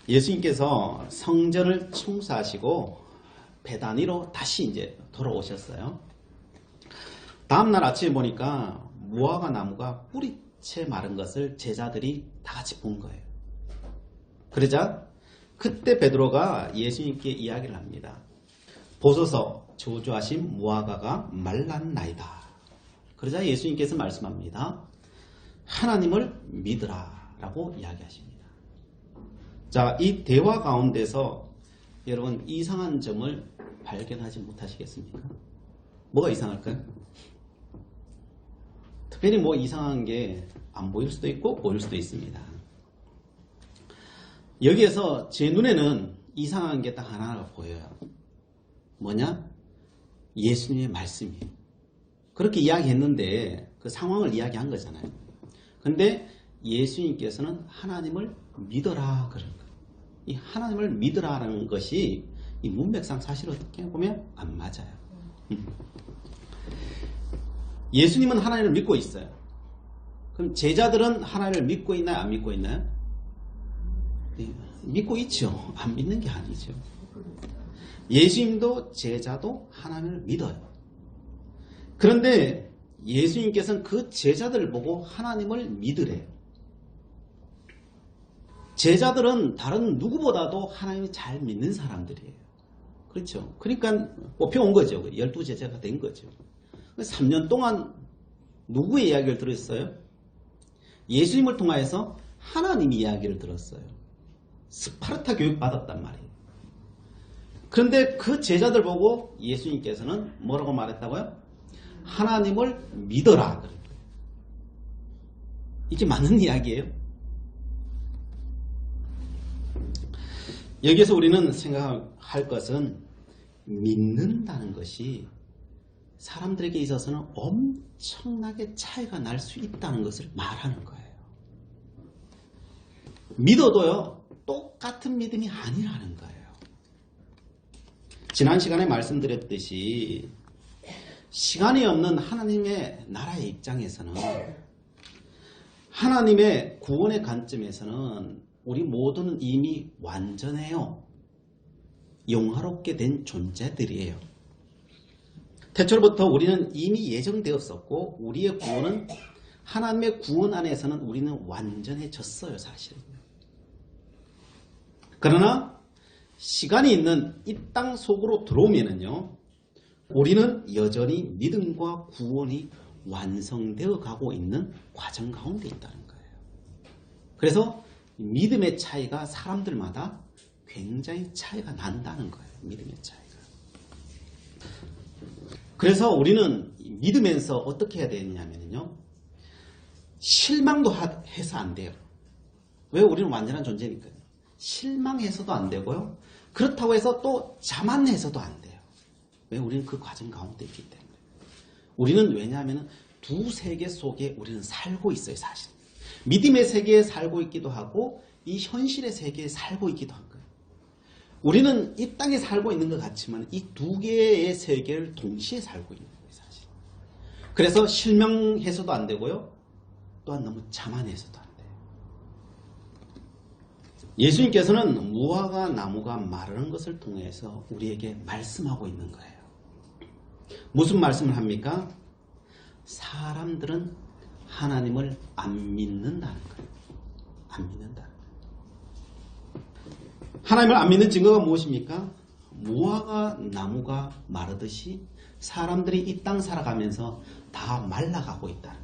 예수님께서 성전을 청소하시고 베다니로 다시 이제 돌아오셨어요. 다음날 아침에 보니까 무화과 나무가 뿌리채 마른 것을 제자들이 다 같이 본 거예요. 그러자 그때 베드로가 예수님께 이야기를 합니다. 보소서 저주하신 무화과가 말랐나이다. 그러자 예수님께서 말씀합니다. 하나님을 믿으라 라고 이야기하십니다. 자, 이 대화 가운데서 여러분 이상한 점을 발견하지 못하시겠습니까? 뭐가 이상할까요? 특별히 뭐 이상한 게 안 보일 수도 있고 보일 수도 있습니다. 여기에서 제 눈에는 이상한 게 딱 하나가 보여요. 뭐냐? 예수님의 말씀이에요. 그렇게 이야기했는데 그 상황을 이야기한 거잖아요. 근데 예수님께서는 하나님을 믿어라 그런 거예요. 이 하나님을 믿으라는 것이 이 문맥상 사실 어떻게 보면 안 맞아요. 예수님은 하나님을 믿고 있어요. 그럼 제자들은 하나님을 믿고 있나요? 안 믿고 있나요? 네, 믿고 있죠. 안 믿는 게 아니죠. 예수님도 제자도 하나님을 믿어요. 그런데 예수님께서는 그 제자들을 보고 하나님을 믿으래요. 제자들은 다른 누구보다도 하나님을 잘 믿는 사람들이에요. 그렇죠. 그러니까 뽑혀온 거죠. 12제자가 된 거죠. 3년 동안 누구의 이야기를 들었어요? 예수님을 통하여서 하나님 이야기를 들었어요. 스파르타 교육 받았단 말이에요. 그런데 그 제자들 보고 예수님께서는 뭐라고 말했다고요? 하나님을 믿어라. 이게 맞는 이야기예요? 여기서 우리는 생각할 것은 믿는다는 것이 사람들에게 있어서는 엄청나게 차이가 날 수 있다는 것을 말하는 거예요. 믿어도요, 똑같은 믿음이 아니라는 거예요. 지난 시간에 말씀드렸듯이 시간이 없는 하나님의 나라의 입장에서는 하나님의 구원의 관점에서는 우리 모두는 이미 완전해요. 영화롭게 된 존재들이에요. 태초부터 우리는 이미 예정되었었고 우리의 구원은 하나님의 구원 안에서는 우리는 완전해졌어요. 사실은. 그러나 시간이 있는 이 땅 속으로 들어오면은요, 우리는 여전히 믿음과 구원이 완성되어 가고 있는 과정 가운데 있다는 거예요. 그래서 믿음의 차이가 사람들마다 굉장히 차이가 난다는 거예요. 믿음의 차이가. 그래서 우리는 믿으면서 어떻게 해야 되느냐면요, 실망도 해서 안 돼요. 왜? 우리는 완전한 존재니까요. 실망해서도 안 되고요. 그렇다고 해서 또 자만해서도 안 돼요. 왜? 우리는 그 과정 가운데 있기 때문에. 우리는 왜냐하면 두 세계 속에 우리는 살고 있어요. 사실. 믿음의 세계에 살고 있기도 하고 이 현실의 세계에 살고 있기도 한 거예요. 우리는 이 땅에 살고 있는 것 같지만 이 두 개의 세계를 동시에 살고 있는 거예요. 사실. 그래서 실망해서도 안 되고요. 또한 너무 자만해서도 안 돼요. 예수님께서는 무화과 나무가 마르는 것을 통해서 우리에게 말씀하고 있는 거예요. 무슨 말씀을 합니까? 사람들은 하나님을 안 믿는다는 거예요. 안 믿는다는 거예요. 하나님을 안 믿는 증거가 무엇입니까? 무화과 나무가 마르듯이 사람들이 이 땅 살아가면서 다 말라가고 있다는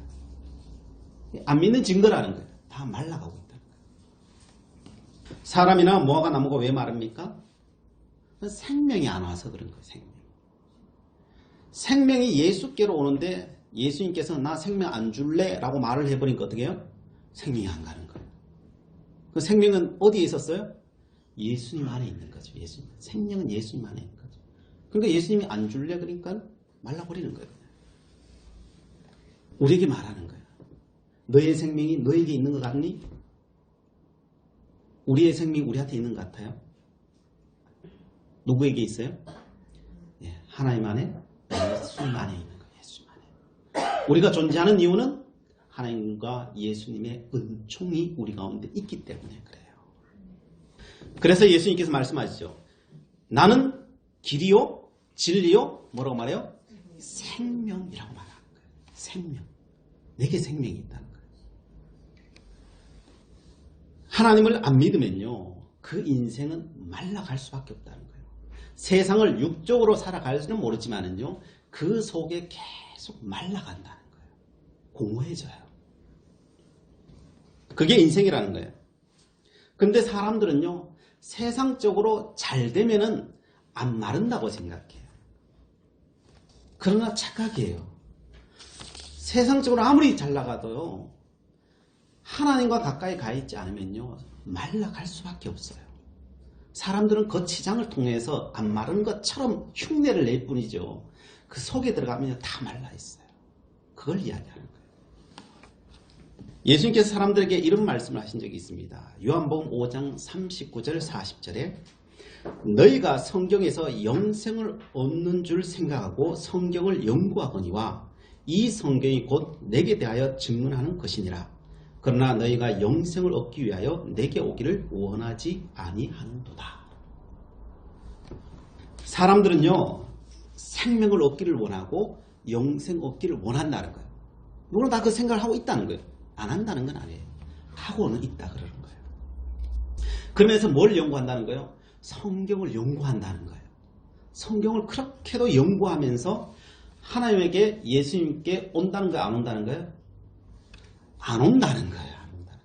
거예요. 안 믿는 증거라는 거예요. 다 말라가고 있다는 거예요. 사람이나 무화과 나무가 왜 마릅니까? 생명이 안 와서 그런 거예요. 생명이 예수께로 오는데 예수님께서 나 생명 안 줄래? 라고 말을 해버리니까 어떻게 해요? 생명이 안 가는 거예요. 그 생명은 어디에 있었어요? 예수님 안에 있는 거죠. 예수님. 생명은 예수님 안에 있는 거죠. 그러니까 예수님이 안 줄래? 그러니까 말라버리는 거예요. 우리에게 말하는 거예요. 너의 생명이 너에게 있는 것 같니? 우리의 생명이 우리한테 있는 것 같아요? 누구에게 있어요? 예, 하나님 안에, 예수님 안에 있는 거예요. 예수님 안에. 우리가 존재하는 이유는 하나님과 예수님의 은총이 우리 가운데 있기 때문에 그래요. 그래서 예수님께서 말씀하시죠. 나는 길이요, 진리요, 뭐라고 말해요? 생명이라고 말하는 거예요. 생명. 내게 생명이 있다는 거예요. 하나님을 안 믿으면요, 그 인생은 말라갈 수밖에 없다는 거예요. 세상을 육적으로 살아갈지는 모르지만은요, 그 속에 계속 말라간다는 거예요. 공허해져요. 그게 인생이라는 거예요. 근데 사람들은요, 세상적으로 잘 되면은 안 마른다고 생각해요. 그러나 착각이에요. 세상적으로 아무리 잘 나가도요, 하나님과 가까이 가 있지 않으면요, 말라갈 수밖에 없어요. 사람들은 겉치장을 통해서 안 마른 것처럼 흉내를 낼 뿐이죠. 그 속에 들어가면 다 말라 있어요. 그걸 이야기하는 거예요. 예수님께서 사람들에게 이런 말씀을 하신 적이 있습니다. 요한복음 5장 39절 40절에 너희가 성경에서 영생을 얻는 줄 생각하고 성경을 연구하거니와 이 성경이 곧 내게 대하여 증언하는 것이니라. 그러나 너희가 영생을 얻기 위하여 내게 오기를 원하지 아니하는도다. 사람들은요, 생명을 얻기를 원하고 영생 얻기를 원한다는 거예요. 물론 다 그 생각을 하고 있다는 거예요. 안 한다는 건 아니에요. 하고는 있다 그러는 거예요. 그러면서 뭘 연구한다는 거예요? 성경을 연구한다는 거예요. 성경을 그렇게도 연구하면서 하나님에게, 예수님께 온다는 거예요? 안 온다는 거예요? 안 온다는 거예요. 안 온다는 거예요.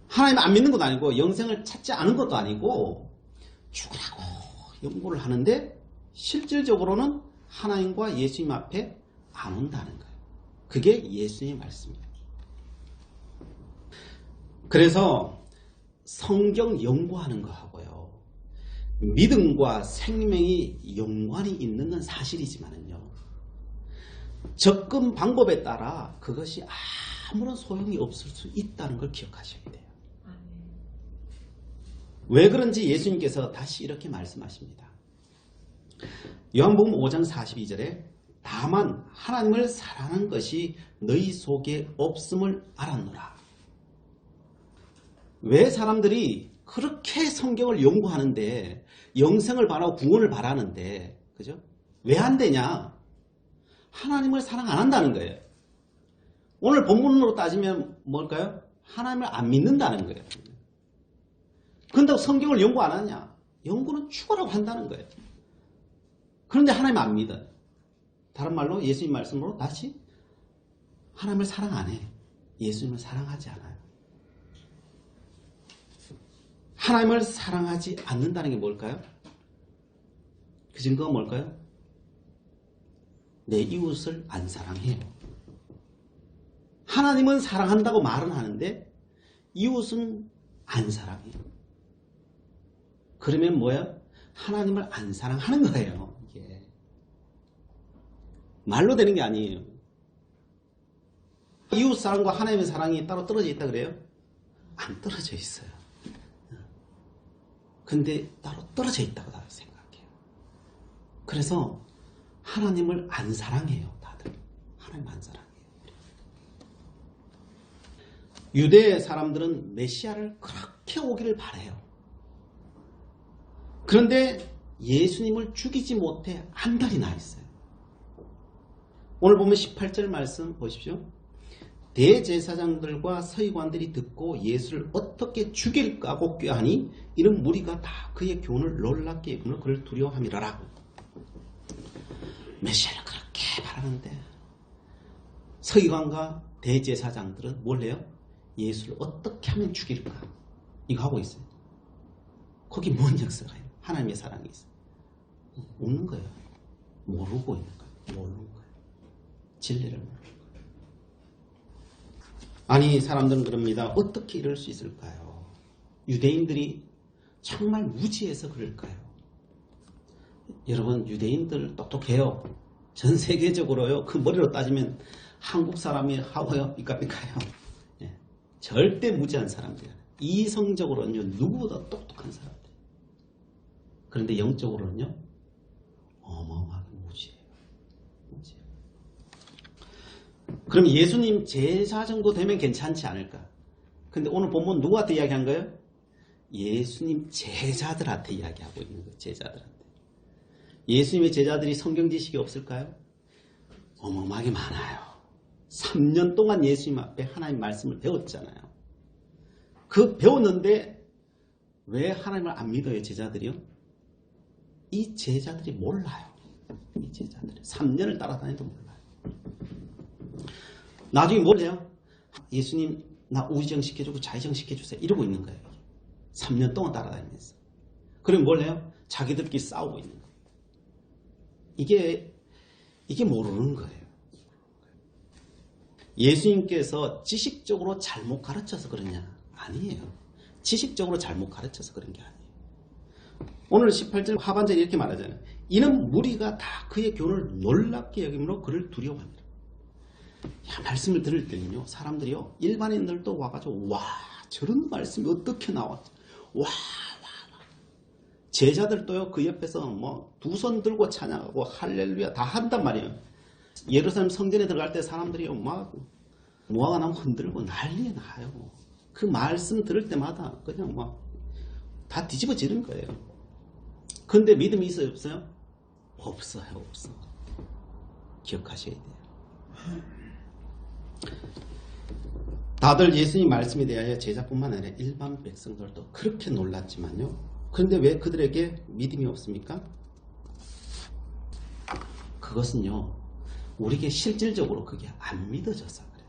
하나님 안 믿는 것도 아니고 영생을 찾지 않은 것도 아니고 죽으라고 연구를 하는데 실질적으로는 하나님과 예수님 앞에 안 온다는 거예요. 그게 예수님의 말씀이에요. 그래서 성경 연구하는 거하고요, 믿음과 생명이 연관이 있는 건 사실이지만은요, 접근 방법에 따라 그것이 아무런 소용이 없을 수 있다는 걸 기억하셔야 돼요. 왜 그런지 예수님께서 다시 이렇게 말씀하십니다. 요한복음 5장 42절에 다만 하나님을 사랑하는 것이 너희 속에 없음을 알았노라. 왜 사람들이 그렇게 성경을 연구하는데, 영생을 바라고 구원을 바라는데, 그죠? 왜 안 되냐? 하나님을 사랑 안 한다는 거예요. 오늘 본문으로 따지면 뭘까요? 하나님을 안 믿는다는 거예요. 그런다고 성경을 연구 안 하냐? 연구는 죽으라고 한다는 거예요. 그런데 하나님 안 믿어요. 다른 말로 예수님 말씀으로 다시 하나님을 사랑 안 해. 예수님을 사랑하지 않아요. 하나님을 사랑하지 않는다는 게 뭘까요? 그 증거가 뭘까요? 내 이웃을 안 사랑해요. 하나님은 사랑한다고 말은 하는데 이웃은 안 사랑해요. 그러면 뭐예요? 하나님을 안 사랑하는 거예요. 이게 말로 되는 게 아니에요. 이웃 사랑과 하나님의 사랑이 따로 떨어져 있다 그래요? 안 떨어져 있어요. 근데 따로 떨어져 있다고 생각해요. 그래서 하나님을 안 사랑해요. 다들 하나님 안 사랑해요. 유대 사람들은 메시아를 그렇게 오기를 바라요. 그런데 예수님을 죽이지 못해 한 달이 나 있어요. 오늘 보면 18절 말씀 보십시오. 대제사장들과 서기관들이 듣고 예수를 어떻게 죽일까 하고 꾀하니 이런 무리가 다 그의 교훈을 놀랍게 여기며 그를 두려워함이라라. 메시아를 그렇게 바라는데 서기관과 대제사장들은 뭘 해요? 예수를 어떻게 하면 죽일까? 이거 하고 있어요. 거기 뭔 역사가 해요? 하나님의 사랑이 있어요. 없는 거예요. 모르고 있는 거예요. 모르는 거예요. 진리를 모르는 거예요. 아니, 사람들은 그럽니다. 어떻게 이럴 수 있을까요? 유대인들이 정말 무지해서 그럴까요? 여러분, 유대인들 똑똑해요. 전 세계적으로요. 그 머리로 따지면 한국 사람이 하고요. 삐까삐까요. 예. 절대 무지한 사람들이에요. 이성적으로는요. 누구보다 똑똑한 사람들. 그런데 영적으로는요. 어마어마하게 무지해요. 무지해요. 그럼 예수님 제사 정도 되면 괜찮지 않을까? 근데 오늘 본문 누구한테 이야기한 거예요? 예수님 제자들한테 이야기하고 있는 거예요. 제자들한테. 예수님의 제자들이 성경 지식이 없을까요? 어마어마하게 많아요. 3년 동안 예수님 앞에 하나님 말씀을 배웠잖아요. 그 배웠는데 왜 하나님을 안 믿어요, 제자들이요? 이 제자들이 몰라요. 이 제자들이 3년을 따라다녀도 몰라요. 나중에 뭘 해요? 예수님 나 우의정 시켜주고 좌의정 시켜주세요. 이러고 있는 거예요. 3년 동안 따라다니면서. 그럼 뭘 해요? 자기들끼리 싸우고 있는 거예요. 이게 모르는 거예요. 예수님께서 지식적으로 잘못 가르쳐서 그러냐? 아니에요. 지식적으로 잘못 가르쳐서 그런 게 아니에요. 오늘 18절 하반절에 이렇게 말하잖아요. 이는 무리가 다 그의 교훈을 놀랍게 여김으로 그를 두려워합니다. 야, 말씀을 들을 때는요, 사람들이요, 일반인들도 와가지고, 와, 저런 말씀이 어떻게 나왔지? 와. 제자들도요, 그 옆에서 뭐, 두 손 들고 찬양하고, 할렐루야, 다 한단 말이에요. 예루살렘 성전에 들어갈 때 사람들이요, 막, 무화과 나무 흔들고 난리에 나요. 그 말씀 들을 때마다 그냥 막, 다 뒤집어지는 거예요. 근데 믿음이 있어요, 없어요? 없어요, 없어. 기억하셔야 돼요. 다들 예수님 말씀에 대하여 제자뿐만 아니라 일반 백성들도 그렇게 놀랐지만요. 그런데 왜 그들에게 믿음이 없습니까? 그것은요, 우리에게 실질적으로 그게 안 믿어져서 그래요.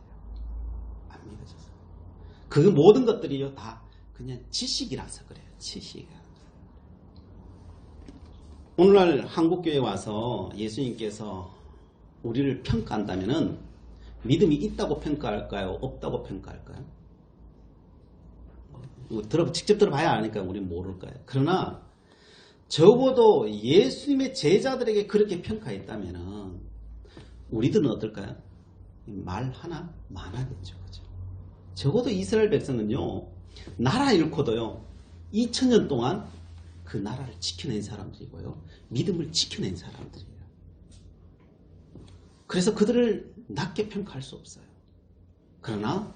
안 믿어져서. 그 모든 것들이요, 다 그냥 지식이라서 그래요. 지식. 오늘날 한국교회에 와서 예수님께서 우리를 평가한다면은 믿음이 있다고 평가할까요? 없다고 평가할까요? 직접 들어봐야 아니까 우리는 모를까요? 그러나 적어도 예수님의 제자들에게 그렇게 평가했다면 우리들은 어떨까요? 말 하나 많아겠죠. 그죠? 적어도 이스라엘 백성은요, 나라 잃고도요, 2000년 동안 그 나라를 지켜낸 사람들이고요, 믿음을 지켜낸 사람들이에요. 그래서 그들을 낮게 평가할 수 없어요. 그러나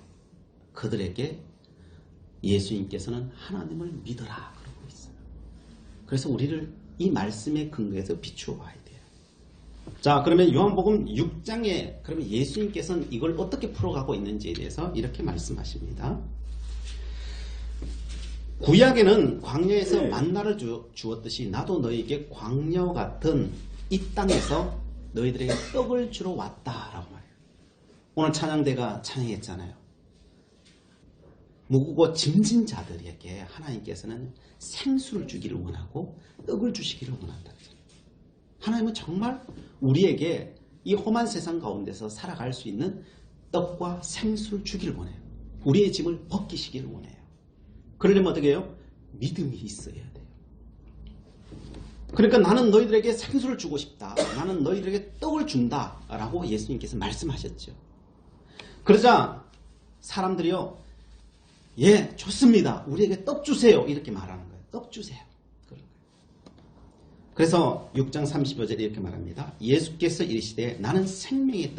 그들에게 예수님께서는 하나님을 믿어라 그러고 있어요. 그래서 우리를 이 말씀의 근거에서 비추어 봐야 돼요. 자, 그러면 요한복음 6장에 그러면 예수님께서는 이걸 어떻게 풀어가고 있는지에 대해서 이렇게 말씀하십니다. 구약에는 광야에서 만나를 주었듯이 나도 너에게 광야와 같은 이 땅에서 너희들에게 떡을 주러 왔다라고 말해요. 오늘 찬양대가 찬양했잖아요. 무구고 짐진 자들에게 하나님께서는 생수를 주기를 원하고 떡을 주시기를 원한다. 하나님은 정말 우리에게 이 험한 세상 가운데서 살아갈 수 있는 떡과 생수를 주기를 원해요. 우리의 짐을 벗기시기를 원해요. 그러려면 어떻게 해요? 믿음이 있어야 돼요. 그러니까 나는 너희들에게 생수를 주고 싶다. 나는 너희들에게 떡을 준다. 라고 예수님께서 말씀하셨죠. 그러자 사람들이요, 예, 좋습니다. 우리에게 떡 주세요. 이렇게 말하는 거예요. 떡 주세요. 그런 거예요. 그래서 6장 35절에 이렇게 말합니다. 예수께서 이르시되 나는 생명의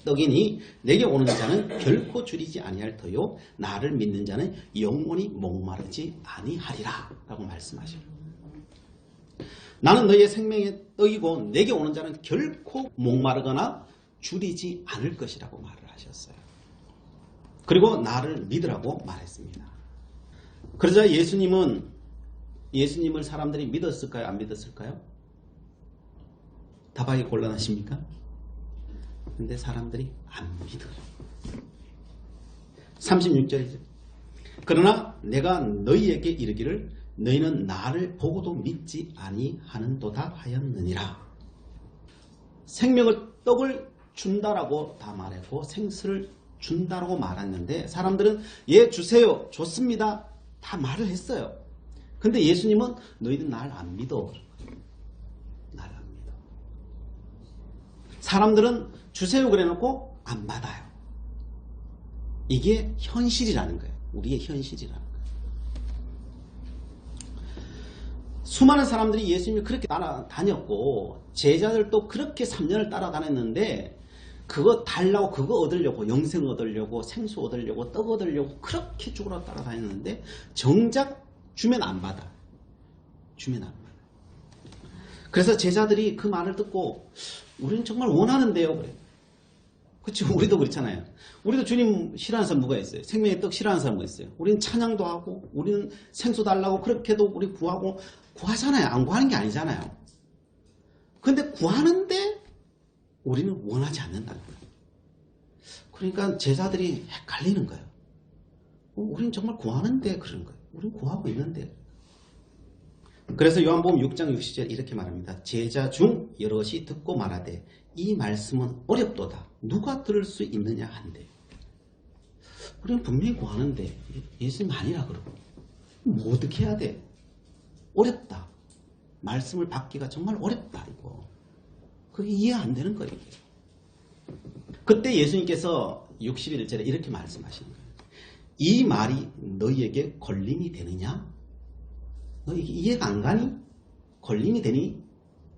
떡이니 내게 오는 자는 결코 줄이지 아니할 터요 나를 믿는 자는 영원히 목마르지 아니하리라 라고 말씀하셔요. 나는 너희의 생명의 떡이고 내게 오는 자는 결코 목마르거나 줄이지 않을 것이라고 말을 하셨어요. 그리고 나를 믿으라고 말했습니다. 그러자 예수님을 사람들이 믿었을까요? 안 믿었을까요? 답하기 곤란하십니까? 근데 사람들이 안 믿어요. 36절이죠. 그러나 내가 너희에게 이르기를 너희는 나를 보고도 믿지 아니하는도다 하였느니라. 생명을 떡을 준다라고 다 말했고 생수를 준다라고 말했는데 사람들은 예 주세요 좋습니다 다 말을 했어요. 근데 예수님은 너희들 날 안 믿어. 날 안 믿어. 사람들은 주세요 그래 놓고 안 받아요. 이게 현실이라는 거예요. 우리의 현실이라는 거예요. 수많은 사람들이 예수님을 그렇게 따라다녔고 제자들도 그렇게 3년을 따라다녔는데 그거 달라고 그거 얻으려고 영생 얻으려고 생수 얻으려고 떡 얻으려고 그렇게 죽으러 따라다녔는데 정작 주면 안 받아. 주면 안 받아. 그래서 제자들이 그 말을 듣고 우리는 정말 원하는데요. 그래. 그렇죠. 우리도 그렇잖아요. 우리도 주님 싫어하는 사람 누가 있어요? 생명의 떡 싫어하는 사람 누가 있어요? 우리는 찬양도 하고 우리는 생수 달라고 그렇게도 우리 구하고 구하잖아요. 안 구하는 게 아니잖아요. 근데 구하는데 우리는 원하지 않는다는 거예요. 그러니까 제자들이 헷갈리는 거예요. 우리는 정말 구하는데 그런 거예요. 우리는 구하고 있는데. 그래서 요한복음 6장 60절 이렇게 말합니다. 제자 중 여럿이 듣고 말하되 이 말씀은 어렵도다. 누가 들을 수 있느냐 한대. 우리는 분명히 구하는데 예수님 아니라 그러고 뭐 어떻게 해야 돼? 어렵다. 말씀을 받기가 정말 어렵다. 이거. 그게 이해 안 되는 거예요. 그때 예수님께서 61절에 이렇게 말씀하시는 거예요. 이 말이 너희에게 걸림이 되느냐? 너 이게 이해가 안 가니? 걸림이 되니?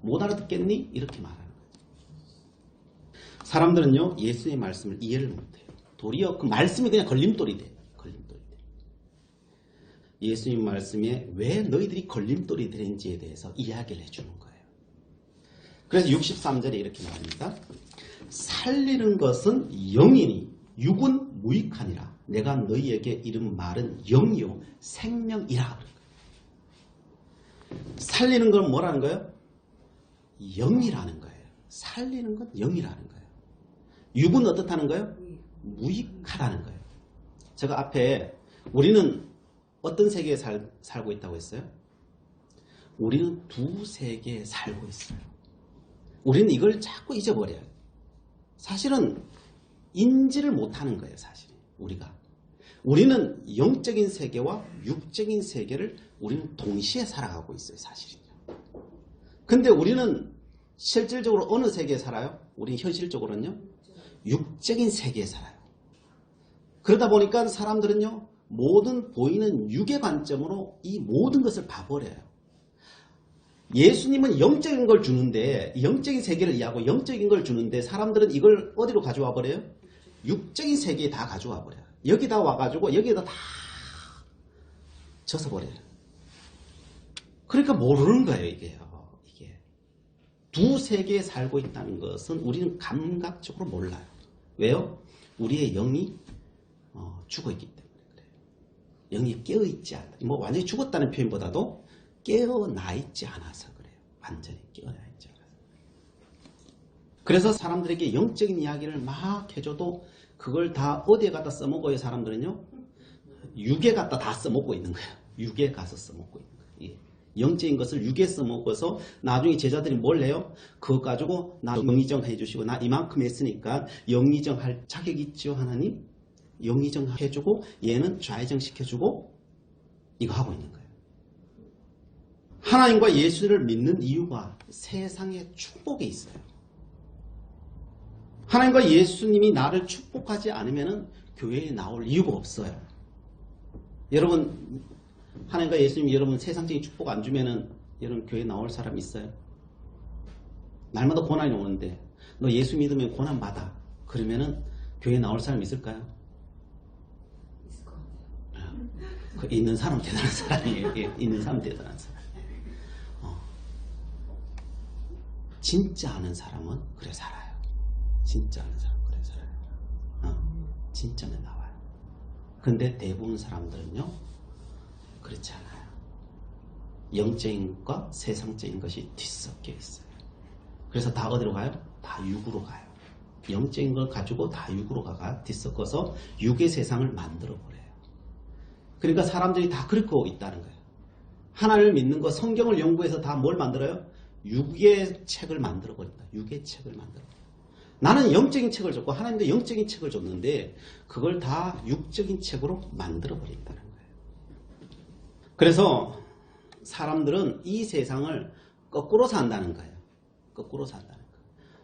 못 알아듣겠니? 이렇게 말하는 거예요. 사람들은요, 예수의 말씀을 이해를 못해요. 도리어 그 말씀이 그냥 걸림돌이 돼. 걸림돌이 돼. 예수님 말씀에 왜 너희들이 걸림돌이 되는지에 대해서 이야기를 해주는 거예요. 그래서 63절에 이렇게 말합니다. 살리는 것은 영이니 육은 무익하니라. 내가 너희에게 이른 말은 영이요 생명이라. 살리는 건 뭐라는 거예요? 영이라는 거예요. 살리는 건 영이라는 거예요. 육은 어떻다는 거예요? 무익하다는 거예요. 제가 앞에 우리는 어떤 세계에 살고 있다고 했어요? 우리는 두 세계에 살고 있어요. 우리는 이걸 자꾸 잊어버려요. 사실은 인지를 못하는 거예요. 사실 우리는 영적인 세계와 육적인 세계를 우리는 동시에 살아가고 있어요. 사실은요. 근데 우리는 실질적으로 어느 세계에 살아요? 우리는 현실적으로는요. 육적인 세계에 살아요. 그러다 보니까 사람들은요. 모든 보이는 육의 관점으로 이 모든 것을 봐버려요. 예수님은 영적인 걸 주는데 영적인 세계를 이해하고 영적인 걸 주는데 사람들은 이걸 어디로 가져와 버려요? 육적인 세계에 다 가져와 버려요. 여기다 와가지고 여기에다 다 젖어버려요. 그러니까 모르는 거예요. 이게 두 세계에 살고 있다는 것은 우리는 감각적으로 몰라요. 왜요? 우리의 영이 죽어있기 때문에 그래요. 영이 깨어있지 않다. 뭐 완전히 죽었다는 표현보다도 깨어나 있지 않아서 그래요. 완전히 깨어나 있지 않아서. 그래서 사람들에게 영적인 이야기를 막 해줘도 그걸 다 어디에 갖다 써먹어요? 사람들은요. 육에 갖다 다 써먹고 있는 거예요. 육에 가서 써먹고 있는 거예요. 예. 영적인 것을 육에 써먹어서 나중에 제자들이 뭘 해요? 그거 가지고 나 영의정 해주시고 나 이만큼 했으니까 영의정 할 자격 있죠 하나님? 영의정 해주고 얘는 좌의정 시켜주고 이거 하고 있는 거예요. 하나님과 예수를 믿는 이유가 세상에 축복이 있어요. 하나님과 예수님이 나를 축복하지 않으면 교회에 나올 이유가 없어요. 여러분 하나님과 예수님이 여러분 세상적인 축복 안 주면은 여러분 교회에 나올 사람 있어요? 날마다 고난이 오는데 너 예수 믿으면 고난 받아. 그러면은 교회에 나올 사람 있을까요? 있을 것 같아요. 그 있는 사람 대단한 사람이에요. 예, 있는 사람 대단한 사람. 진짜 아는 사람은 그래 살아요. 진짜 아는 사람은 그래 살아요. 진짜는 나와요. 근데 대부분 사람들은요 그렇지 않아요. 영적인 것과 세상적인 것이 뒤섞여 있어요. 그래서 다 어디로 가요? 다 육으로 가요. 영적인 걸 가지고 다 육으로 가가 뒤섞어서 육의 세상을 만들어버려요. 그러니까 사람들이 다 그렇게 있다는 거예요. 하나님을 믿는 거 성경을 연구해서 다 뭘 만들어요? 육의 책을 만들어버린다. 육의 책을 만들어버린다. 나는 영적인 책을 줬고 하나님도 영적인 책을 줬는데 그걸 다 육적인 책으로 만들어버린다는 거예요. 그래서 사람들은 이 세상을 거꾸로 산다는 거예요. 거꾸로 산다는 거예요.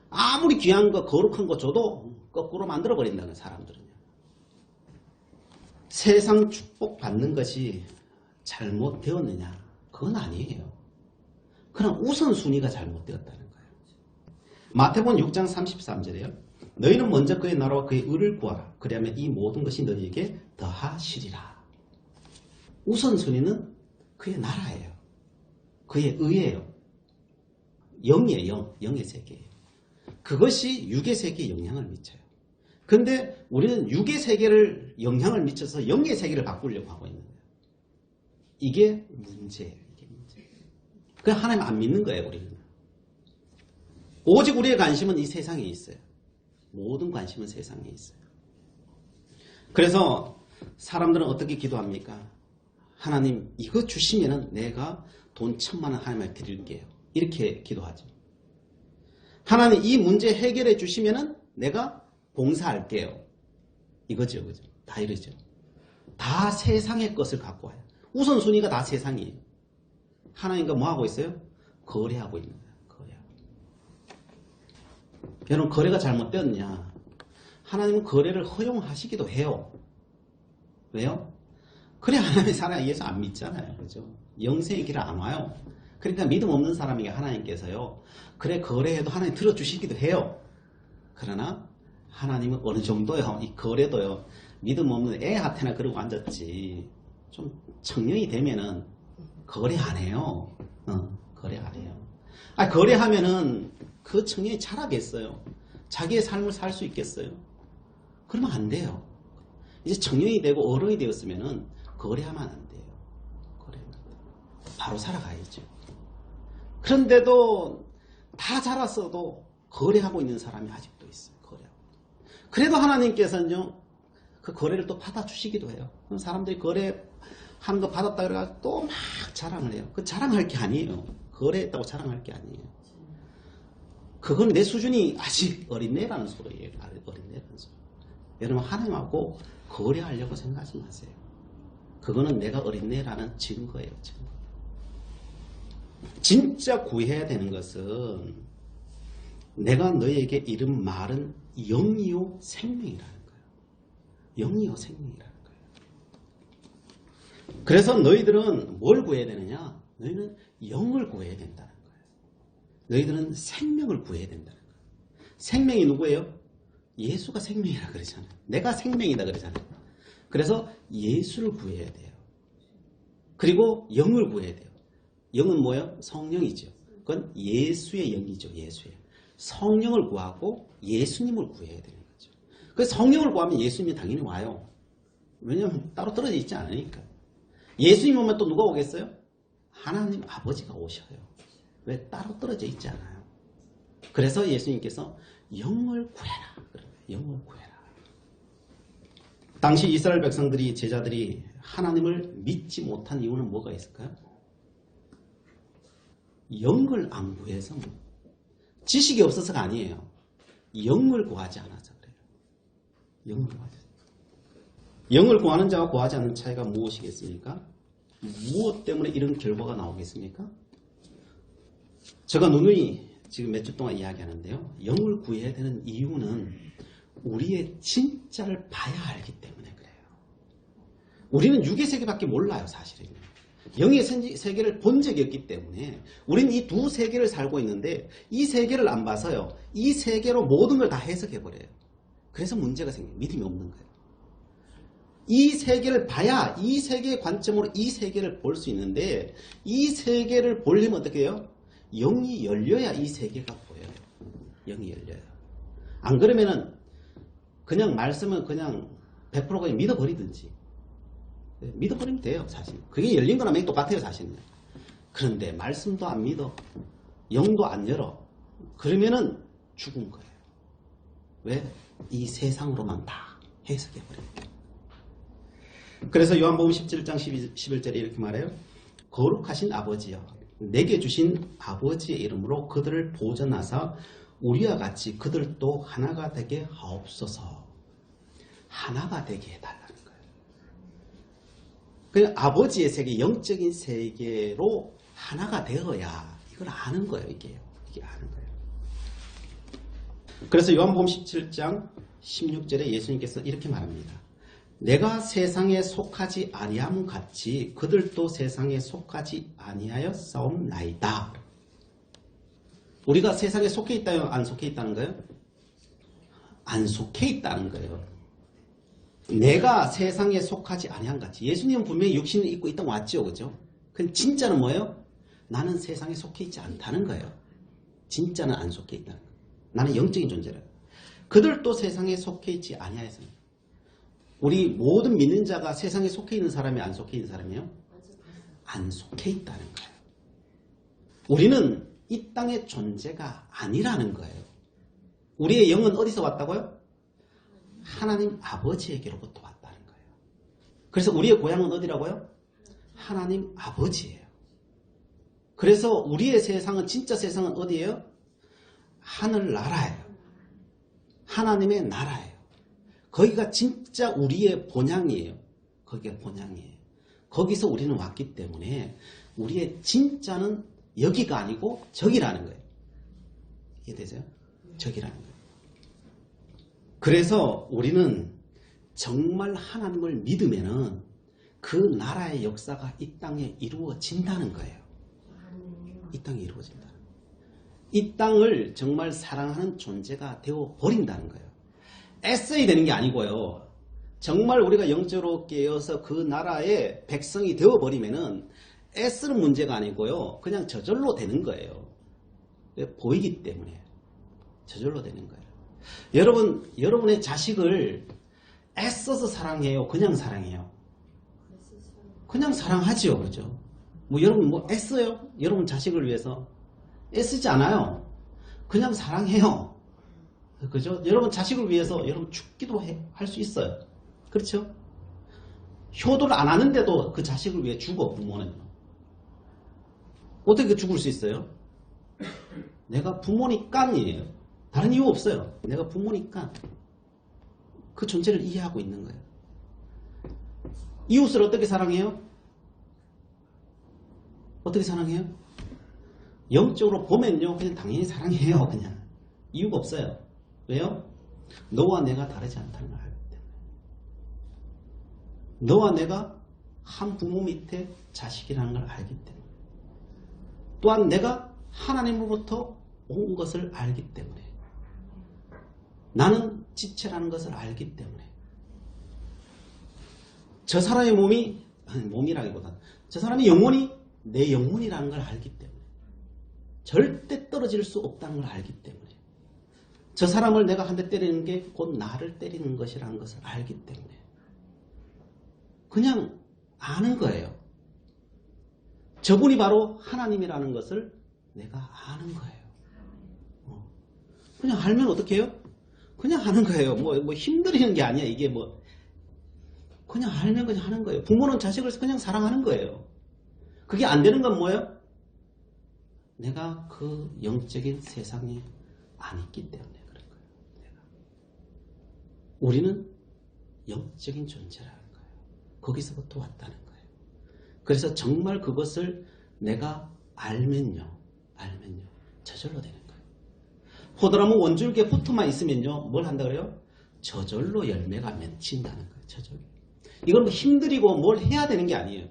아무리 귀한 거 거룩한 거 줘도 거꾸로 만들어버린다는 거예요. 사람들은요. 세상 축복 받는 것이 잘못되었느냐? 그건 아니에요. 그냥 우선순위가 잘못되었다는 거예요. 마태복음 6장 33절에요. 너희는 먼저 그의 나라와 그의 의를 구하라. 그리하면 이 모든 것이 너희에게 더하시리라. 우선순위는 그의 나라예요. 그의 의예요. 영이에요. 영의 세계예요. 그것이 육의 세계에 영향을 미쳐요. 근데 우리는 육의 세계를 영향을 미쳐서 영의 세계를 바꾸려고 하고 있는 거예요. 이게 문제예요. 이게 문제. 그 하나님 안 믿는 거예요, 우리는. 오직 우리의 관심은 이 세상에 있어요. 모든 관심은 세상에 있어요. 그래서 사람들은 어떻게 기도합니까? 하나님 이거 주시면은 내가 돈 1,000만 원 하나님께 드릴게요. 이렇게 기도하죠. 하나님 이 문제 해결해 주시면은 내가 봉사할게요. 이거죠, 그죠? 다 이러죠. 다 세상의 것을 갖고 와요. 우선순위가 다 세상이에요. 하나님과 뭐 하고 있어요? 거래하고 있는 거예요. 거래하고. 여러분 거래가 잘못되었냐? 하나님은 거래를 허용하시기도 해요. 왜요? 그래 하나님의 사람이 예수 안 믿잖아요. 그죠? 영생의 길을 안 와요. 그러니까 믿음 없는 사람에게 하나님께서요. 그래 거래해도 하나님 들어주시기도 해요. 그러나 하나님은 어느 정도요. 이 거래도요. 믿음 없는 애한테나 그러고 앉았지. 좀 청년이 되면은 거래 안 해요. 거래 안 해요. 거래하면은 그 청년이 자라겠어요. 자기의 삶을 살 수 있겠어요. 그러면 안 돼요. 이제 청년이 되고 어른이 되었으면은 거래하면 안 돼요. 거래하면 안 돼요. 바로 살아가야죠. 그런데도 다 자랐어도 거래하고 있는 사람이 아직도 있어요. 거래하고. 그래도 하나님께서는요, 그 거래를 또 받아주시기도 해요. 그럼 사람들이 거래하는 거 받았다 그래가지고 또 막 자랑을 해요. 그 자랑할 게 아니에요. 거래했다고 자랑할 게 아니에요. 그건 내 수준이 아직 어린애라는 소리예요. 어린애라는 소리. 여러분 하나님하고 거래하려고 생각하지 마세요. 그거는 내가 어린애라는 증거예요. 증거. 진짜 구해야 되는 것은 내가 너희에게 이른 말은 영이요 생명이라는 거예요. 영이요 생명이라는 거예요. 그래서 너희들은 뭘 구해야 되느냐? 너희는 영을 구해야 된다는 거예요. 너희들은 생명을 구해야 된다는 거예요. 생명이 누구예요? 예수가 생명이라 그러잖아요. 내가 생명이다 그러잖아요. 그래서 예수를 구해야 돼요. 그리고 영을 구해야 돼요. 영은 뭐예요? 성령이죠. 그건 예수의 영이죠. 예수의. 성령을 구하고 예수님을 구해야 되는 거죠. 그래서 성령을 구하면 예수님이 당연히 와요. 왜냐하면 따로 떨어져 있지 않으니까. 예수님 오면 또 누가 오겠어요? 하나님 아버지가 오셔요. 왜? 따로 떨어져 있지 않아요. 그래서 예수님께서 영을 구해라. 영을 구해라. 당시 이스라엘 백성들이 제자들이 하나님을 믿지 못한 이유는 뭐가 있을까요? 영을 안 구해서 지식이 없어서가 아니에요. 영을 구하지 않아서 그래요. 영을 구하지. 영을 구하는 자와 구하지 않는 차이가 무엇이겠습니까? 무엇 때문에 이런 결과가 나오겠습니까? 제가 누누이 지금 몇 주 동안 이야기하는데요. 영을 구해야 되는 이유는 우리의 진짜를 봐야 알기 때문에 그래요. 우리는 육의 세계밖에 몰라요, 사실은. 영의 세계를 본 적이 없기 때문에 우리는 이 두 세계를 살고 있는데 이 세계를 안 봐서요. 이 세계로 모든 걸 다 해석해버려요. 그래서 문제가 생겨요. 믿음이 없는 거예요. 이 세계를 봐야 이 세계의 관점으로 이 세계를 볼 수 있는데 이 세계를 보려면 어떻게 해요? 영이 열려야 이 세계가 보여요. 영이 열려요. 안 그러면은 그냥 말씀은 그냥 100% 그냥 믿어버리든지. 믿어버리면 돼요, 사실. 그게 열린 거나 맨 똑같아요, 사실은. 그런데 말씀도 안 믿어. 영도 안 열어. 그러면은 죽은 거예요. 왜? 이 세상으로만 다 해석해버려요. 그래서 요한복음 17장 11절에 이렇게 말해요. 거룩하신 아버지여, 내게 주신 아버지의 이름으로 그들을 보존하사 우리와 같이 그들도 하나가 되게 하옵소서. 하나가 되게 해달라는 거예요. 그 아버지의 세계, 영적인 세계로 하나가 되어야 이걸 아는 거예요. 이게 아는 거예요. 그래서 요한복음 17장 16절에 예수님께서 이렇게 말합니다. 내가 세상에 속하지 아니함 같이 그들도 세상에 속하지 아니하여 싸움나이다. 우리가 세상에 속해 있다요? 안 속해 있다는 거예요? 안 속해 있다는 거예요. 내가 세상에 속하지 아니함 같이. 예수님은 분명히 육신을 입고 있다 왔죠. 그죠? 근데 진짜는 뭐예요? 나는 세상에 속해 있지 않다는 거예요. 진짜는 안 속해 있다는 거예요. 나는 영적인 존재라. 그들도 세상에 속해 있지 아니하였으니. 우리 모든 믿는 자가 세상에 속해 있는 사람이 안 속해 있는 사람이에요? 안 속해 있다는 거예요. 우리는 이 땅의 존재가 아니라는 거예요. 우리의 영은 어디서 왔다고요? 하나님 아버지에게로부터 왔다는 거예요. 그래서 우리의 고향은 어디라고요? 하나님 아버지예요. 그래서 우리의 세상은 진짜 세상은 어디예요? 하늘나라예요. 하나님의 나라예요. 거기가 진짜 우리의 본향이에요. 거기가 본향이에요. 거기서 우리는 왔기 때문에 우리의 진짜는 여기가 아니고 저기라는 거예요. 이해되세요? 저기라는 거예요. 그래서 우리는 정말 하나님을 믿으면은 그 나라의 역사가 이 땅에 이루어진다는 거예요. 이 땅에 이루어진다는 거예요. 이 땅을 정말 사랑하는 존재가 되어버린다는 거예요. 애써야 되는 게 아니고요. 정말 우리가 영적으로 깨어서 그 나라의 백성이 되어버리면은 애쓰는 문제가 아니고요. 그냥 저절로 되는 거예요. 보이기 때문에 저절로 되는 거예요. 여러분의 자식을 애써서 사랑해요? 그냥 사랑해요? 그냥 사랑하지요. 그렇죠? 여러분 애써요? 여러분 자식을 위해서? 애쓰지 않아요. 그냥 사랑해요. 그죠? 여러분 자식을 위해서 여러분 죽기도 할 수 있어요. 그렇죠? 효도를 안 하는데도 그 자식을 위해 죽어, 부모는. 어떻게 죽을 수 있어요? 내가 부모니까이에요. 다른 이유 없어요. 내가 부모니까 그 존재를 이해하고 있는 거예요. 이웃을 어떻게 사랑해요? 어떻게 사랑해요? 영적으로 보면요, 그냥 당연히 사랑해요. 그냥 이유가 없어요. 왜요? 너와 내가 다르지 않다는 걸 알기 때문에. 너와 내가 한 부모 밑에 자식이라는 걸 알기 때문에. 또한 내가 하나님으로부터 온 것을 알기 때문에. 나는 지체라는 것을 알기 때문에. 저 사람의 몸이라기보다는 저 사람의 영혼이 내 영혼이라는 걸 알기 때문에. 절대 떨어질 수 없다는 걸 알기 때문에. 저 사람을 내가 한 대 때리는 게 곧 나를 때리는 것이라는 것을 알기 때문에. 그냥 아는 거예요. 저분이 바로 하나님이라는 것을 내가 아는 거예요. 그냥 알면 어떻게 해요? 그냥 하는 거예요. 뭐 힘들이는 게 아니야. 이게 그냥 알면 그냥 하는 거예요. 부모는 자식을 그냥 사랑하는 거예요. 그게 안 되는 건 뭐예요? 내가 그 영적인 세상에 안 있기 때문에 그런 거예요. 우리는 영적인 존재라는 거예요. 거기서부터 왔다는 거예요. 그래서 정말 그것을 내가 알면요. 저절로 되는 거예요. 포도나무 원줄기에 붙어만 있으면요. 뭘 한다 그래요? 저절로 열매가 맺힌다는 거예요. 저절로. 이건 힘들이고 뭘 해야 되는 게 아니에요.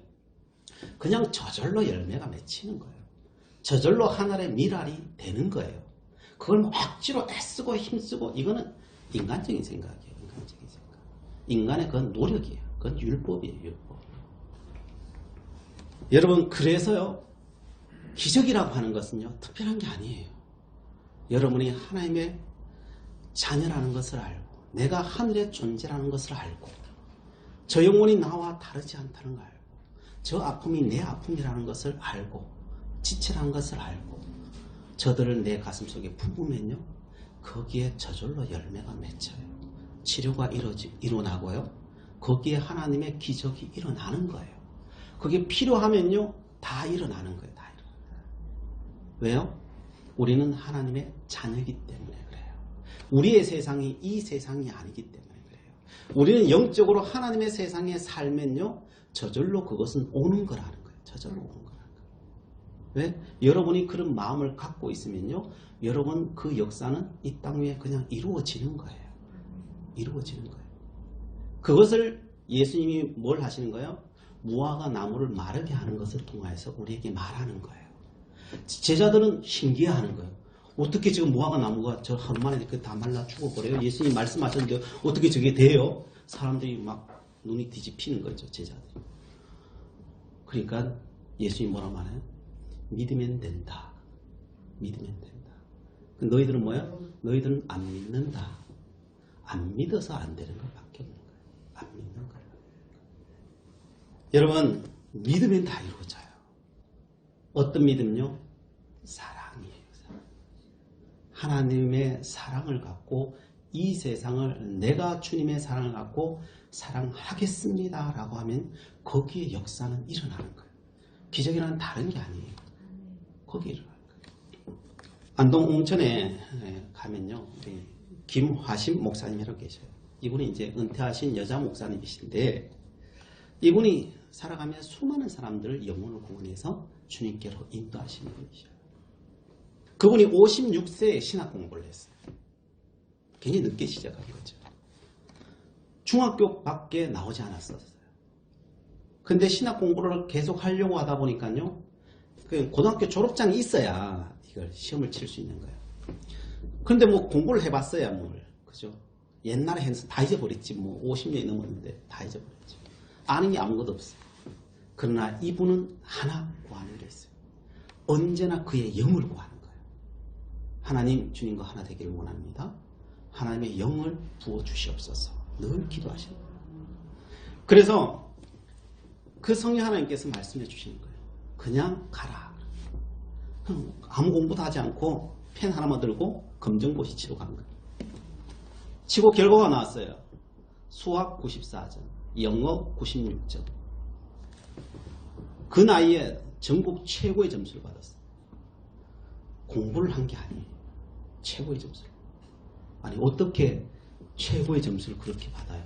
그냥 저절로 열매가 맺히는 거예요. 저절로 하늘의 미랄이 되는 거예요. 그걸 억지로 애쓰고 힘쓰고 이거는 인간적인 생각이에요. 인간적인 생각. 인간의 그건 노력이에요. 그건 율법이에요. 율법. 여러분 그래서요. 기적이라고 하는 것은요. 특별한 게 아니에요. 여러분이 하나님의 자녀라는 것을 알고 내가 하늘의 존재라는 것을 알고 저 영혼이 나와 다르지 않다는 걸 알고 저 아픔이 내 아픔이라는 것을 알고 지체라는 것을 알고 저들을 내 가슴속에 품으면요. 거기에 저절로 열매가 맺혀요. 치료가 일어나고요. 거기에 하나님의 기적이 일어나는 거예요. 그게 필요하면요. 다 일어나는 거예요. 다 일어나요. 왜요? 우리는 하나님의 자녀이기 때문에 그래요. 우리의 세상이 이 세상이 아니기 때문에 그래요. 우리는 영적으로 하나님의 세상에 살면요. 저절로 그것은 오는 거라는 거예요. 저절로 오는 거라는 거예요. 왜? 여러분이 그런 마음을 갖고 있으면요. 여러분 그 역사는 이 땅 위에 그냥 이루어지는 거예요. 이루어지는 거예요. 그것을 예수님이 뭘 하시는 거예요? 무화과 나무를 마르게 하는 것을 통해서 우리에게 말하는 거예요. 제자들은 신기해하는 거예요. 어떻게 지금 무화과 나무가 저 하루 만에 이렇게 다 말라 죽어버려요? 예수님이 말씀하셨는데 어떻게 저게 돼요? 사람들이 막 눈이 뒤집히는 거죠. 제자들이. 그러니까 예수님 뭐라고 말해요? 믿으면 된다. 믿으면 된다. 너희들은 뭐야? 너희들은 안 믿는다. 안 믿어서 안 되는 것밖에 없는 거예요. 안 믿는 거예요. 여러분, 믿으면 다 이루어져요. 어떤 믿음요? 사랑이에요. 사랑. 하나님의 사랑을 갖고 이 세상을 내가 주님의 사랑을 갖고 사랑하겠습니다 라고 하면 거기에 역사는 일어나는 거예요. 기적이라는 다른 게 아니에요. 거기에 일어나는 거예요. 안동 옹천에 가면요, 김화심 목사님이라고 계셔요. 이분이 이제 은퇴하신 여자 목사님이신데, 이분이 살아가며 수많은 사람들을 영혼을 구원해서 주님께로 인도하시는 분이셔요. 그분이 56세에 신학 공부를 했어요. 굉장히 늦게 시작한 거죠. 중학교밖에 나오지 않았었어요. 근데 신학 공부를 계속 하려고 하다 보니까요, 고등학교 졸업장이 있어야 이걸 시험을 칠 수 있는 거예요. 근데 뭐 공부를 해봤어야 뭘, 그죠? 옛날에 해서 다 잊어버렸지. 뭐 50년이 넘었는데 다 잊어버렸지. 아는 게 아무것도 없어요. 그러나 이분은 하나 구하는 게 있어요. 언제나 그의 영을 구하는 거예요. 하나님, 주님과 하나 되기를 원합니다. 하나님의 영을 부어주시옵소서. 늘 기도하시는 거예요. 그래서 그 성령 하나님께서 말씀해 주시는 거예요. 그냥 가라. 아무 공부도 하지 않고 펜 하나만 들고 검정고시 치러 간 거예요. 치고 결과가 나왔어요. 수학 94점, 영어 96점. 그 나이에 전국 최고의 점수를 받았어요. 공부를 한 게 아니에요. 최고의 점수를. 아니, 어떻게 최고의 점수를 그렇게 받아요?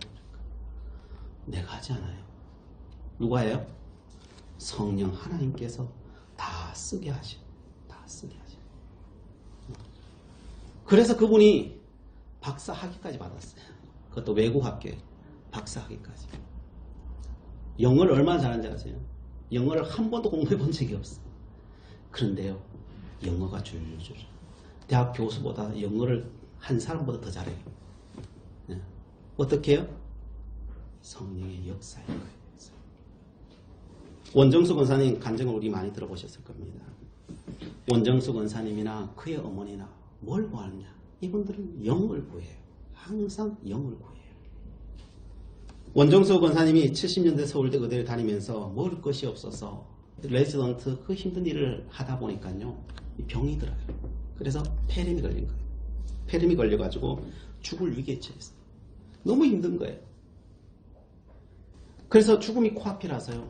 내가 하지 않아요. 누가 해요? 성령 하나님께서 다 쓰게 하셔. 다 쓰게 하셔. 그래서 그분이 박사 학위까지 받았어요. 그것도 외국 학교에 박사 학위까지. 영어를 얼마나 잘하는지 아세요? 영어를 한 번도 공부해 본 적이 없어요. 그런데요, 영어가 줄줄. 대학 교수보다 영어를 한 사람보다 더 잘해요. 네. 어떻게 해요? 성령의 역사인 거예요. 원정수 권사님 간증을 우리 많이 들어보셨을 겁니다. 원정수 권사님이나 그의 어머니나 뭘 구하느냐? 이분들은 영을 구해요. 항상 영을 구해요. 원정수 권사님이 70년대 서울대 의대를 다니면서 먹을 것이 없어서 레지던트 그 힘든 일을 하다 보니까요, 병이 들어요. 그래서 폐렴이 걸린 거예요. 폐렴이 걸려가지고 죽을 위기에 처했어요. 너무 힘든 거예요. 그래서 죽음이 코앞이라서요.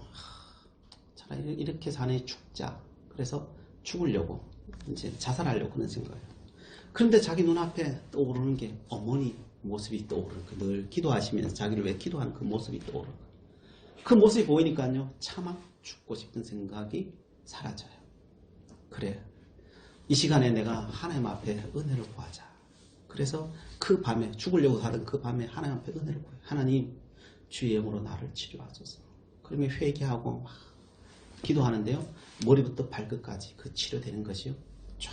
차라리 이렇게 사내 죽자. 그래서 죽으려고 이제 자살하려고 그런 거예요. 그런데 자기 눈앞에 떠오르는 게 어머니 모습이 떠오르는 거예요. 늘 기도하시면서 자기를 위해 기도하는 그 모습이 떠오르는 거예요. 그 모습이 보이니까요, 차마 죽고 싶은 생각이 사라져요. 그래, 이 시간에 내가 하나님 앞에 은혜를 구하자. 그래서 그 밤에, 죽으려고 하던 그 밤에 하나님 앞에 은혜를 구해요. 하나님, 주의 영으로 나를 치료하소서. 그러면 회개하고 막 기도하는데요, 머리부터 발끝까지 그 치료되는 것이요, 쫙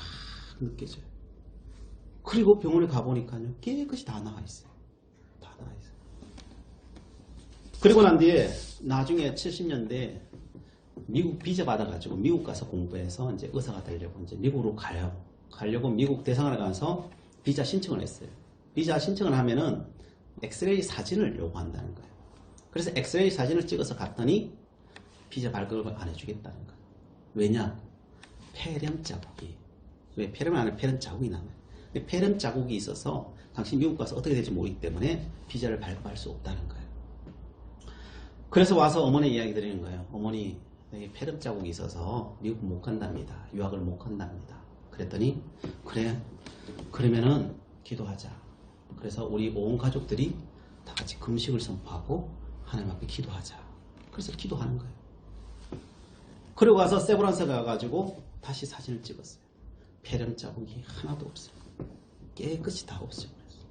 느껴져요. 그리고 병원에 가보니까요, 깨끗이 다 나와 있어요. 다 나와 있어요. 그리고 난 뒤에 나중에 70년대 미국 비자 받아가지고 미국 가서 공부해서 이제 의사가 되려고 이제 미국으로 가요. 가려고 미국 대사관에 가서 비자 신청을 했어요. 비자 신청을 하면은 엑스레이 사진을 요구한다는 거예요. 그래서 엑스레이 사진을 찍어서 갔더니 비자 발급을 안 해주겠다는 거예요. 왜냐? 폐렴 자국이. 왜 폐렴 안에 폐렴 자국이 남아요. 폐렴 자국이 있어서 당신 미국 가서 어떻게 될지 모르기 때문에 비자를 발급할 수 없다는 거예요. 그래서 와서 어머니 이야기 드리는 거예요. 어머니, 폐렴 자국이 있어서 미국 못 간답니다. 유학을 못 간답니다. 그랬더니 그래, 그러면은 기도하자. 그래서 우리 온 가족들이 다 같이 금식을 선포하고 하나님 앞에 기도하자. 그래서 기도하는 거예요. 그리고 가서 세브란스 가가지고 다시 사진을 찍었어요. 폐렴 자국이 하나도 없어요. 깨끗이 다 없어버렸어요.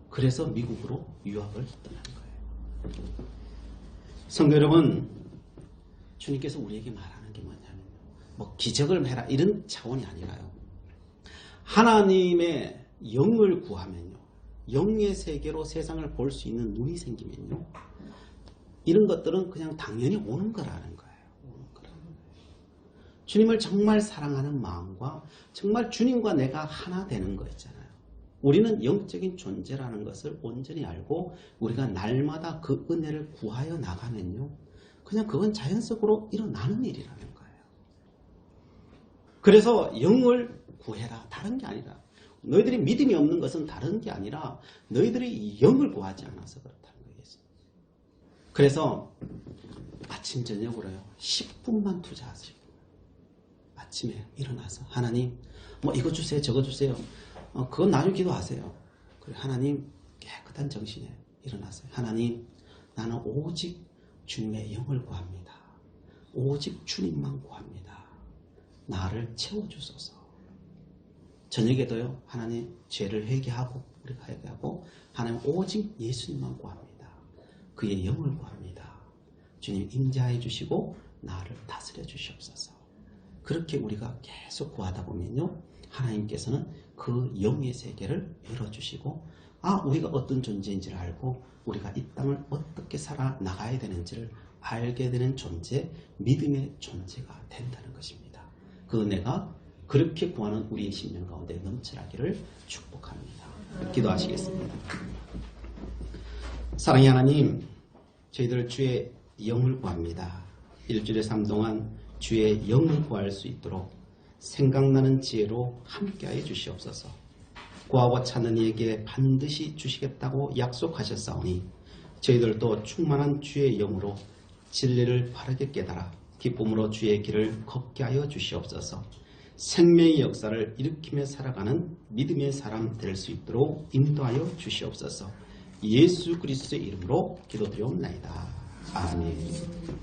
그래서 미국으로 유학을 떠난 거예요. 성도 여러분, 주님께서 우리에게 말하는 게 뭐냐면, 뭐 기적을 해라 이런 차원이 아니라요, 하나님의 영을 구하면요, 영의 세계로 세상을 볼 수 있는 눈이 생기면요, 이런 것들은 그냥 당연히 오는 거라는 거예요. 오는 거라는 거예요. 주님을 정말 사랑하는 마음과 정말 주님과 내가 하나 되는 거 있잖아요. 우리는 영적인 존재라는 것을 온전히 알고 우리가 날마다 그 은혜를 구하여 나가면요. 그냥 그건 자연적으로 일어나는 일이라는 거예요. 그래서 영을 구해라. 다른 게 아니라. 너희들이 믿음이 없는 것은 다른 게 아니라 너희들이 영을 구하지 않아서 그렇다는 거겠죠. 그래서 아침 저녁으로요. 10분만 투자하세요. 아침에 일어나서 하나님 뭐 이거 주세요 저거 주세요. 그건 나중에 기도하세요. 그래 하나님 깨끗한 정신에 일어나세요. 하나님 나는 오직 주님의 영을 구합니다. 오직 주님만 구합니다. 나를 채워주소서. 저녁에도요. 하나님 죄를 회개하고 우리가 회개하고 하나님 오직 예수님만 구합니다. 그의 영을 구합니다. 주님 임재하여 주시고 나를 다스려 주시옵소서. 그렇게 우리가 계속 구하다 보면요. 하나님께서는 그 영의 세계를 열어주시고 우리가 어떤 존재인지를 알고 우리가 이 땅을 어떻게 살아나가야 되는지를 알게 되는 존재, 믿음의 존재가 된다는 것입니다. 그 은혜가 그렇게 구하는 우리의 심령 가운데 넘쳐나기를 축복합니다. 기도하시겠습니다. 사랑의 하나님, 저희들 주의 영을 구합니다. 일주일의 삶 동안 주의 영을 구할 수 있도록 생각나는 지혜로 함께하여 주시옵소서. 구하고 찾는 이에게 반드시 주시겠다고 약속하셨사오니 저희들도 충만한 주의 영으로 진리를 바르게 깨달아 기쁨으로 주의 길을 걷게 하여 주시옵소서. 생명의 역사를 일으키며 살아가는 믿음의 사람 될 수 있도록 인도하여 주시옵소서. 예수 그리스도의 이름으로 기도드리옵나이다. 아멘.